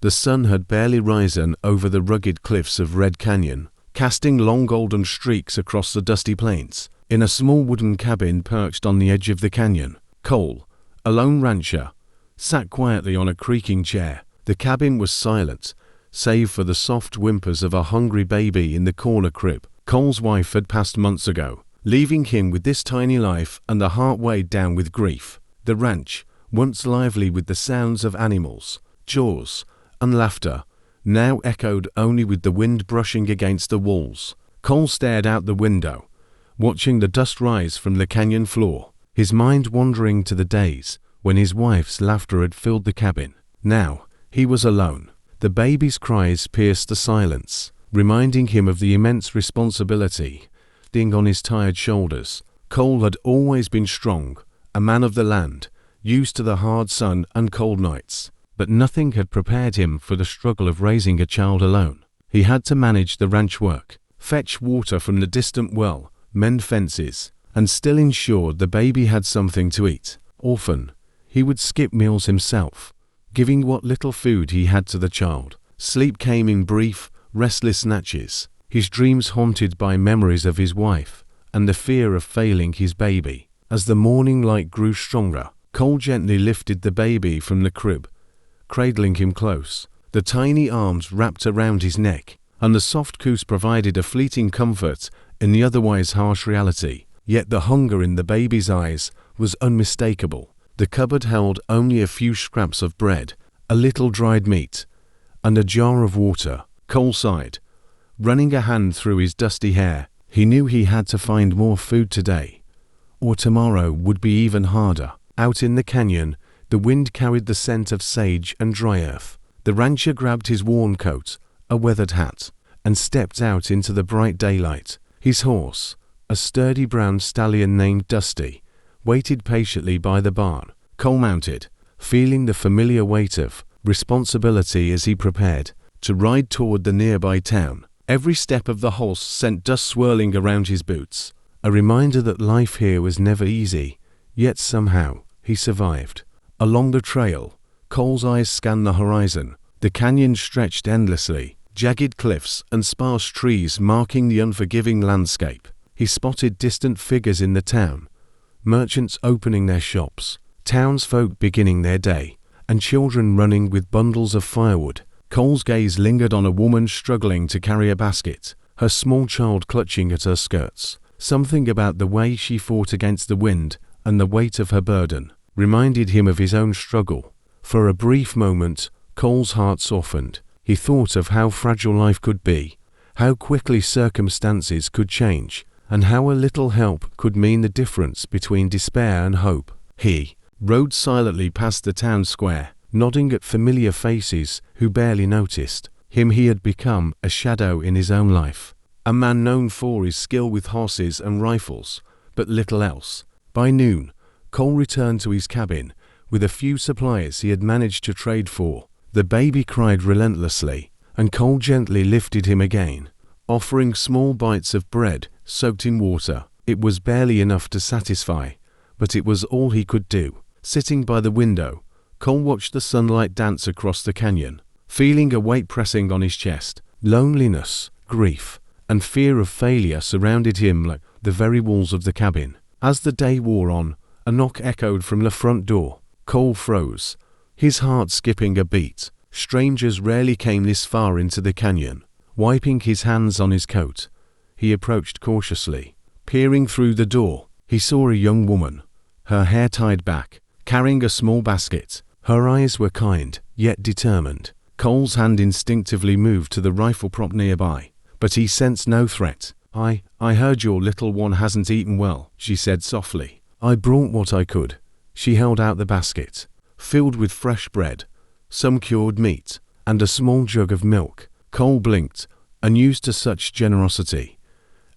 The sun had barely risen over the rugged cliffs of Red Canyon, casting long golden streaks across the dusty plains. In a small wooden cabin perched on the edge of the canyon, Cole, a lone rancher, sat quietly on a creaking chair. The cabin was silent, save for the soft whimpers of a hungry baby in the corner crib. Cole's wife had passed months ago, leaving him with this tiny life and the heart weighed down with grief. The ranch, once lively with the sounds of animals, chores, and laughter, now echoed only with the wind brushing against the walls. Cole stared out the window, watching the dust rise from the canyon floor, his mind wandering to the days when his wife's laughter had filled the cabin. Now, he was alone. The baby's cries pierced the silence, reminding him of the immense responsibility resting on his tired shoulders. Cole had always been strong, a man of the land, used to the hard sun and cold nights, but nothing had prepared him for the struggle of raising a child alone. He had to manage the ranch work, fetch water from the distant well, mend fences, and still ensure the baby had something to eat. Often, he would skip meals himself, giving what little food he had to the child. Sleep came in brief, restless snatches, his dreams haunted by memories of his wife and the fear of failing his baby. As the morning light grew stronger, Cole gently lifted the baby from the crib, cradling him close. The tiny arms wrapped around his neck, and the soft coos provided a fleeting comfort in the otherwise harsh reality. Yet the hunger in the baby's eyes was unmistakable. The cupboard held only a few scraps of bread, a little dried meat, and a jar of water. Cole sighed, running a hand through his dusty hair. He knew he had to find more food today, or tomorrow would be even harder. Out in the canyon, the wind carried the scent of sage and dry earth. The rancher grabbed his worn coat, a weathered hat, and stepped out into the bright daylight. His horse, a sturdy brown stallion named Dusty, waited patiently by the barn. Cole mounted, feeling the familiar weight of responsibility as he prepared to ride toward the nearby town. Every step of the horse sent dust swirling around his boots, a reminder that life here was never easy, yet somehow he survived. Along the trail, Cole's eyes scanned the horizon. The canyon stretched endlessly, jagged cliffs and sparse trees marking the unforgiving landscape. He spotted distant figures in the town, merchants opening their shops, townsfolk beginning their day, and children running with bundles of firewood. Cole's gaze lingered on a woman struggling to carry a basket, her small child clutching at her skirts. Something about the way she fought against the wind and the weight of her burden reminded him of his own struggle. For a brief moment, Cole's heart softened. He thought of how fragile life could be, how quickly circumstances could change, and how a little help could mean the difference between despair and hope. He rode silently past the town square, nodding at familiar faces who barely noticed him. He had become a shadow in his own life, a man known for his skill with horses and rifles, but little else. By noon, Cole returned to his cabin with a few supplies he had managed to trade for. The baby cried relentlessly, and Cole gently lifted him again, offering small bites of bread soaked in water. It was barely enough to satisfy, but it was all he could do. Sitting by the window, Cole watched the sunlight dance across the canyon, feeling a weight pressing on his chest. Loneliness, grief, and fear of failure surrounded him like the very walls of the cabin. As the day wore on, a knock echoed from the front door. Cole froze, his heart skipping a beat. Strangers rarely came this far into the canyon. Wiping his hands on his coat, he approached cautiously. Peering through the door, he saw a young woman, her hair tied back, carrying a small basket. Her eyes were kind, yet determined. Cole's hand instinctively moved to the rifle prop nearby, but he sensed no threat. I heard your little one hasn't eaten well," she said softly. "I brought what I could." She held out the basket, filled with fresh bread, some cured meat, and a small jug of milk. Cole blinked, unused to such generosity,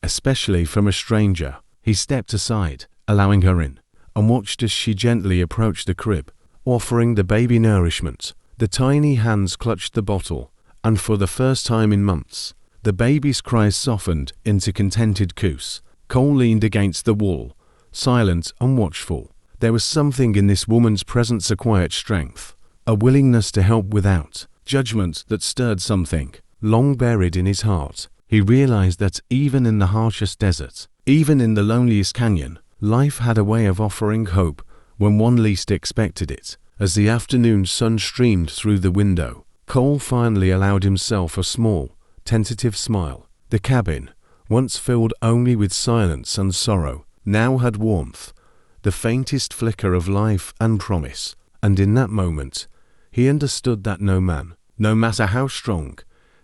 especially from a stranger. He stepped aside, allowing her in, and watched as she gently approached the crib, offering the baby nourishment. The tiny hands clutched the bottle, and for the first time in months, the baby's cries softened into contented coos. Cole leaned against the wall, silent and watchful. There was something in this woman's presence, a quiet strength, a willingness to help without judgment that stirred something long buried in his heart. He realized that even in the harshest desert, even in the loneliest canyon, life had a way of offering hope when one least expected it. As the afternoon sun streamed through the window, Cole finally allowed himself a small, tentative smile. The cabin, once filled only with silence and sorrow, now had warmth, the faintest flicker of life and promise. And in that moment, he understood that no man, no matter how strong,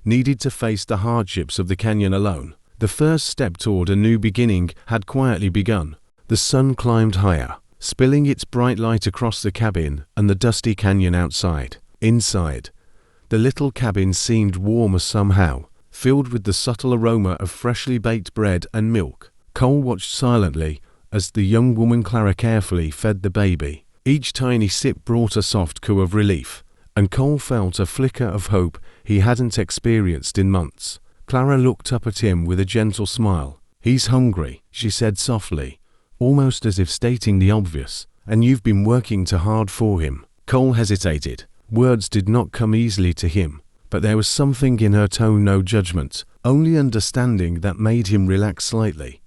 needed to face the hardships of the canyon alone. The first step toward a new beginning had quietly begun. The sun climbed higher, spilling its bright light across the cabin and the dusty canyon outside. Inside, the little cabin seemed warmer somehow, filled with the subtle aroma of freshly baked bread and milk. Cole watched silently as the young woman Clara carefully fed the baby. Each tiny sip brought a soft coo of relief, and Cole felt a flicker of hope he hadn't experienced in months. Clara looked up at him with a gentle smile. "He's hungry," she said softly, almost as if stating the obvious. "And you've been working too hard for him." Cole hesitated. Words did not come easily to him, but there was something in her tone, no judgment, only understanding, that made him relax slightly.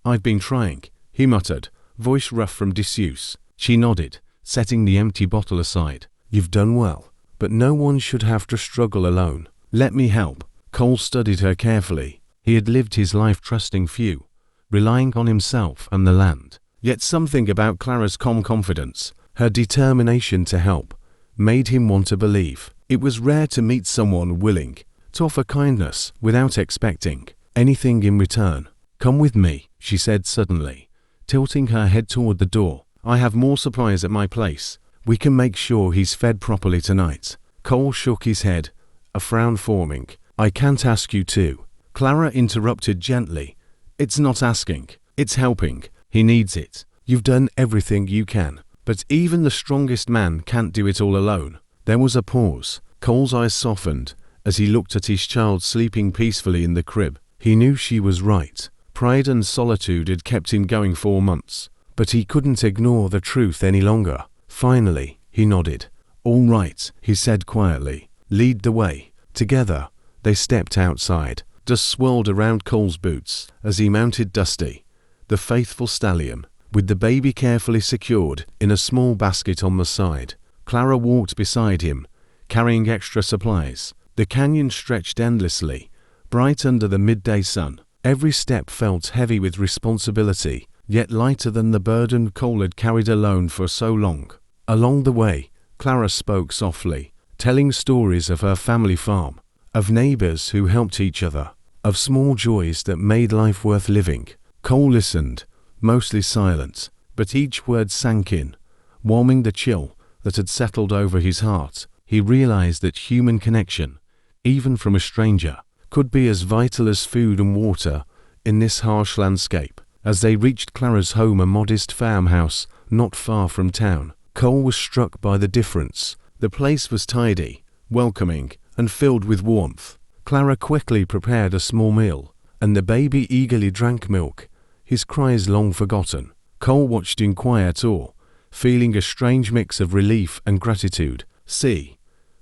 I've been trying," he muttered, voice rough from disuse. She nodded, setting the empty bottle aside. "You've done well, but no one should have to struggle alone. Let me help." Cole studied her carefully. He had lived his life trusting few, relying on himself and the land. Yet something about Clara's calm confidence, her determination to help, made him want to believe. It was rare to meet someone willing to offer kindness without expecting anything in return. "Come with me," she said suddenly, tilting her head toward the door. "I have more supplies at my place. We can make sure he's fed properly tonight." Cole shook his head, a frown forming. "I can't ask you to," Clara interrupted gently. "It's not asking, it's helping. He needs it. You've done everything you can, but even the strongest man can't do it all alone." There was a pause. Cole's eyes softened as he looked at his child sleeping peacefully in the crib. He knew she was right. Pride and solitude had kept him going for months, but he couldn't ignore the truth any longer. Finally, he nodded. "All right," he said quietly. "Lead the way." Together, they stepped outside. Dust swirled around Cole's boots as he mounted Dusty, the faithful stallion, with the baby carefully secured in a small basket on the side. Clara walked beside him, carrying extra supplies. The canyon stretched endlessly, bright under the midday sun. Every step felt heavy with responsibility, yet lighter than the burden Cole had carried alone for so long. Along the way, Clara spoke softly, telling stories of her family farm, of neighbors who helped each other, of small joys that made life worth living. Cole listened, mostly silent, but each word sank in, warming the chill that had settled over his heart. He realized that human connection, even from a stranger, could be as vital as food and water in this harsh landscape. As they reached Clara's home, a modest farmhouse not far from town, Cole was struck by the difference. The place was tidy, welcoming, and filled with warmth. Clara quickly prepared a small meal, and the baby eagerly drank milk, his cries long forgotten. Cole watched in quiet awe, feeling a strange mix of relief and gratitude. "See,"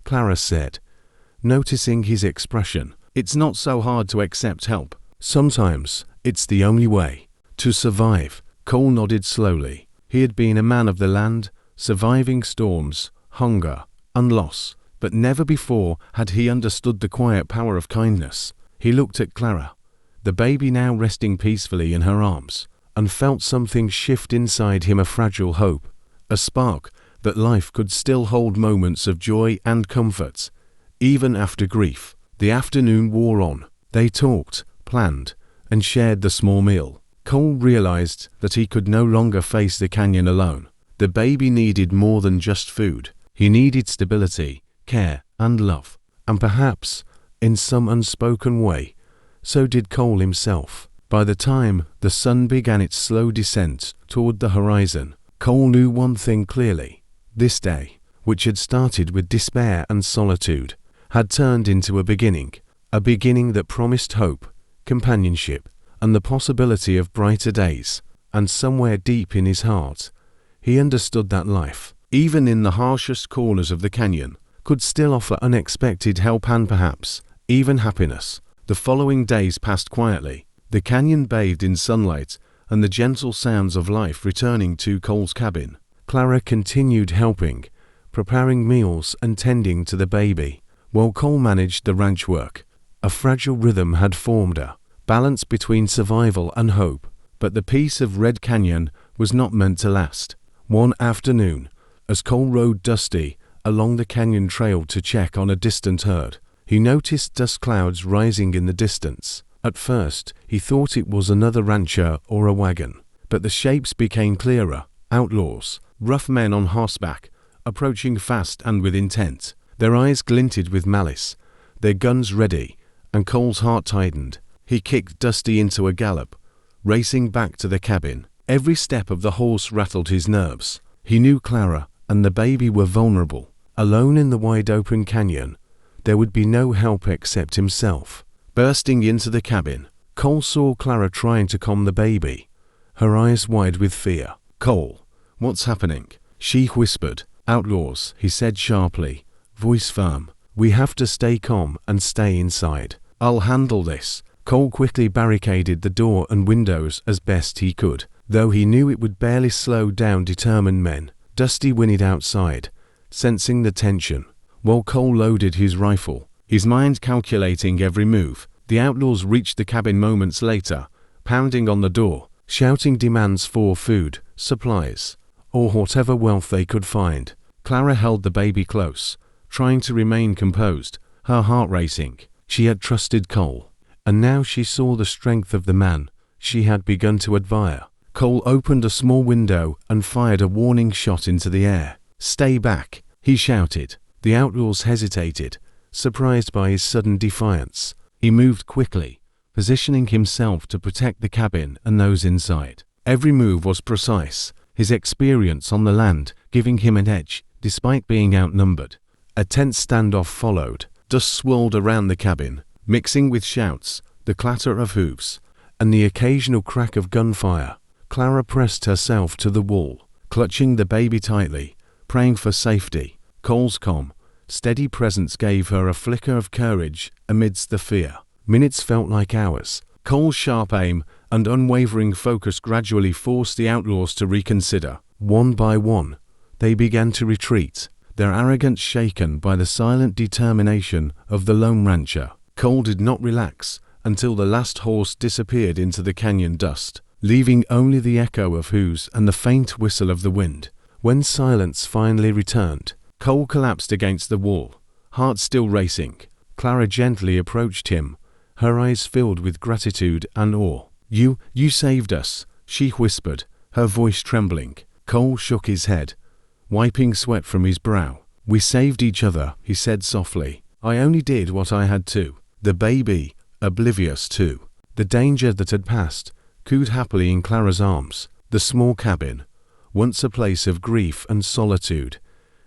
Clara said, noticing his expression, "it's not so hard to accept help. Sometimes it's the only way to survive." Cole nodded slowly. He had been a man of the land, surviving storms, hunger, and loss, but never before had he understood the quiet power of kindness. He looked at Clara, the baby now resting peacefully in her arms, and felt something shift inside him, a fragile hope, a spark that life could still hold moments of joy and comfort, even after grief. The afternoon wore on. They talked, planned, and shared the small meal. Cole realized that he could no longer face the canyon alone. The baby needed more than just food. He needed stability, care, and love. And perhaps, in some unspoken way, so did Cole himself. By the time the sun began its slow descent toward the horizon, Cole knew one thing clearly. This day, which had started with despair and solitude, had turned into a beginning that promised hope, companionship, and the possibility of brighter days. And somewhere deep in his heart, he understood that life, even in the harshest corners of the canyon, could still offer unexpected help and perhaps even happiness. The following days passed quietly, the canyon bathed in sunlight and the gentle sounds of life returning to Cole's cabin. Clara continued helping, preparing meals and tending to the baby, while Cole managed the ranch work. A fragile rhythm had formed, a balance between survival and hope, but the peace of Red Canyon was not meant to last. One afternoon, as Cole rode Dusty along the canyon trail to check on a distant herd, he noticed dust clouds rising in the distance. At first, he thought it was another rancher or a wagon, but the shapes became clearer. Outlaws, rough men on horseback, approaching fast and with intent. Their eyes glinted with malice, their guns ready, and Cole's heart tightened. He kicked Dusty into a gallop, racing back to the cabin. Every step of the horse rattled his nerves. He knew Clara and the baby were vulnerable. Alone in the wide-open canyon, there would be no help except himself. Bursting into the cabin, Cole saw Clara trying to calm the baby, her eyes wide with fear. "Cole, what's happening?" she whispered. "Outlaws," he said sharply, voice firm. "We have to stay calm and stay inside. I'll handle this." Cole quickly barricaded the door and windows as best he could, though he knew it would barely slow down determined men. Dusty whinnied outside, sensing the tension, while Cole loaded his rifle, his mind calculating every move. The outlaws reached the cabin moments later, pounding on the door, shouting demands for food, supplies, or whatever wealth they could find. Clara held the baby close, trying to remain composed, her heart racing. She had trusted Cole, and now she saw the strength of the man she had begun to admire. Cole opened a small window and fired a warning shot into the air. "Stay back," he shouted. The outlaws hesitated, surprised by his sudden defiance. He moved quickly, positioning himself to protect the cabin and those inside. Every move was precise, his experience on the land giving him an edge, despite being outnumbered. A tense standoff followed. Dust swirled around the cabin, mixing with shouts, the clatter of hooves, and the occasional crack of gunfire. Clara pressed herself to the wall, clutching the baby tightly, praying for safety. Cole's calm, steady presence gave her a flicker of courage amidst the fear. Minutes felt like hours. Cole's sharp aim and unwavering focus gradually forced the outlaws to reconsider. One by one, they began to retreat, their arrogance shaken by the silent determination of the lone rancher. Cole did not relax until the last horse disappeared into the canyon dust, leaving only the echo of hooves and the faint whistle of the wind. When silence finally returned, Cole collapsed against the wall, heart still racing. Clara gently approached him, her eyes filled with gratitude and awe. You saved us," she whispered, her voice trembling. Cole shook his head, wiping sweat from his brow. "We saved each other," he said softly. "I only did what I had to." The baby, oblivious to the danger that had passed, cooed happily in Clara's arms. The small cabin, once a place of grief and solitude,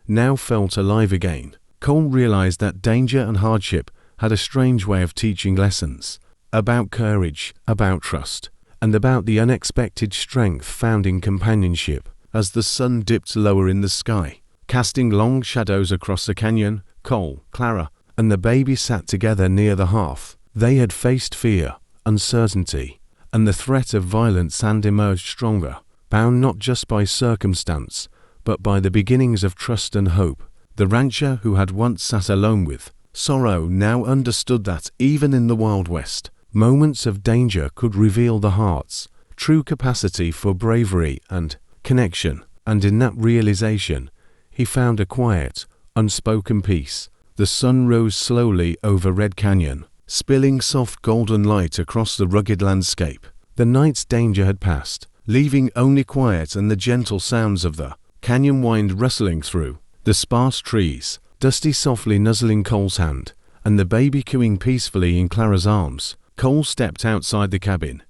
now felt alive again. Cole realized that danger and hardship had a strange way of teaching lessons, about courage, about trust, and about the unexpected strength found in companionship. As the sun dipped lower in the sky, casting long shadows across the canyon, Cole, Clara, and the baby sat together near the hearth. They had faced fear, uncertainty, and the threat of violence and emerged stronger, bound not just by circumstance, but by the beginnings of trust and hope. The rancher who had once sat alone with sorrow now understood that, even in the Wild West, moments of danger could reveal the heart's true capacity for bravery and connection, and in that realization, he found a quiet, unspoken peace. The sun rose slowly over Red Canyon, spilling soft golden light across the rugged landscape. The night's danger had passed, leaving only quiet and the gentle sounds of the canyon wind rustling through the sparse trees. Dusty softly nuzzling Cole's hand, and the baby cooing peacefully in Clara's arms. Cole stepped outside the cabin,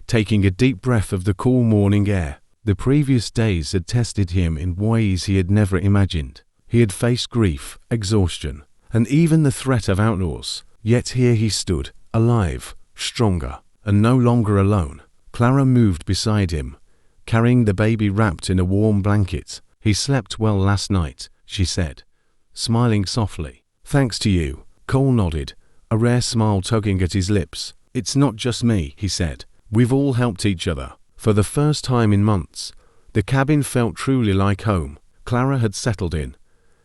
taking a deep breath of the cool morning air. The previous days had tested him in ways he had never imagined. He had faced grief, exhaustion, and even the threat of outlaws. Yet here he stood, alive, stronger, and no longer alone. Clara moved beside him, carrying the baby wrapped in a warm blanket. "He slept well last night," she said, smiling softly. "Thanks to you," Cole nodded, a rare smile tugging at his lips. "It's not just me," he said. "We've all helped each other." For the first time in months, the cabin felt truly like home. Clara had settled in,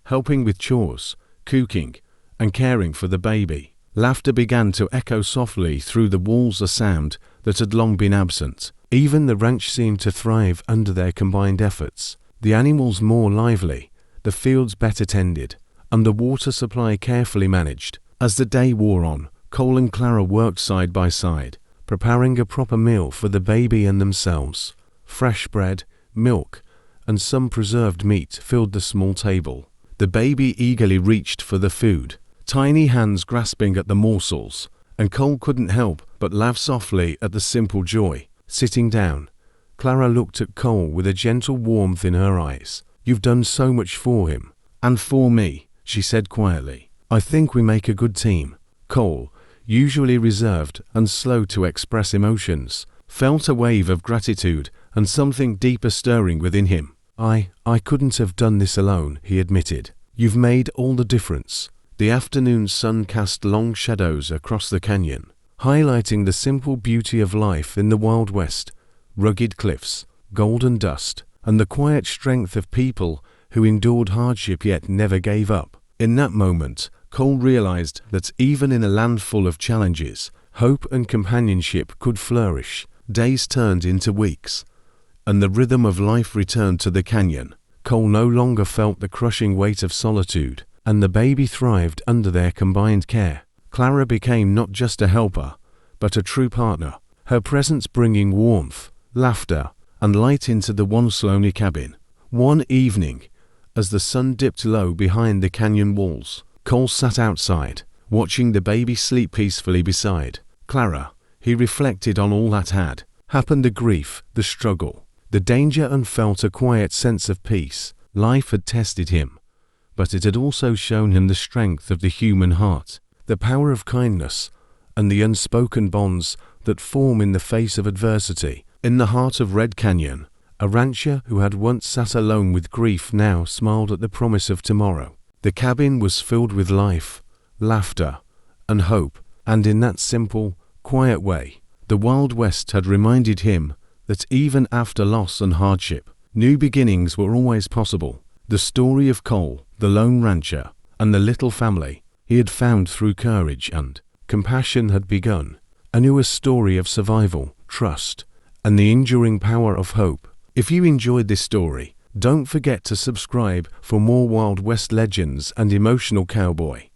helping with chores, cooking, and caring for the baby. Laughter began to echo softly through the walls, a sound that had long been absent. Even the ranch seemed to thrive under their combined efforts. The animals more lively, the fields better tended, and the water supply carefully managed. As the day wore on, Cole and Clara worked side by side, preparing a proper meal for the baby and themselves. Fresh bread, milk, and some preserved meat filled the small table. The baby eagerly reached for the food, tiny hands grasping at the morsels, and Cole couldn't help but laugh softly at the simple joy. Sitting down, Clara looked at Cole with a gentle warmth in her eyes. "You've done so much for him. And for me," she said quietly. "I think we make a good team." Cole, usually reserved and slow to express emotions, felt a wave of gratitude and something deeper stirring within him. I couldn't have done this alone," he admitted. "You've made all the difference." The afternoon sun cast long shadows across the canyon, highlighting the simple beauty of life in the Wild West: rugged cliffs, golden dust, and the quiet strength of people who endured hardship yet never gave up. In that moment, Cole realized that even in a land full of challenges, hope and companionship could flourish. Days turned into weeks, and the rhythm of life returned to the canyon. Cole no longer felt the crushing weight of solitude, and the baby thrived under their combined care. Clara became not just a helper, but a true partner, her presence bringing warmth, laughter, and light into the once lonely cabin. One evening, as the sun dipped low behind the canyon walls, Cole sat outside, watching the baby sleep peacefully beside Clara. He reflected on all that had happened: the grief, the struggle, the danger, and felt a quiet sense of peace. Life had tested him, but it had also shown him the strength of the human heart, the power of kindness, and the unspoken bonds that form in the face of adversity. In the heart of Red Canyon, a rancher who had once sat alone with grief now smiled at the promise of tomorrow. The cabin was filled with life, laughter, and hope, and in that simple, quiet way, the Wild West had reminded him that even after loss and hardship, new beginnings were always possible. The story of Cole, the lone rancher, and the little family he had found through courage and compassion had begun a new story of survival, trust, and the enduring power of hope. If you enjoyed this story, don't forget to subscribe for more Wild West legends and emotional cowboy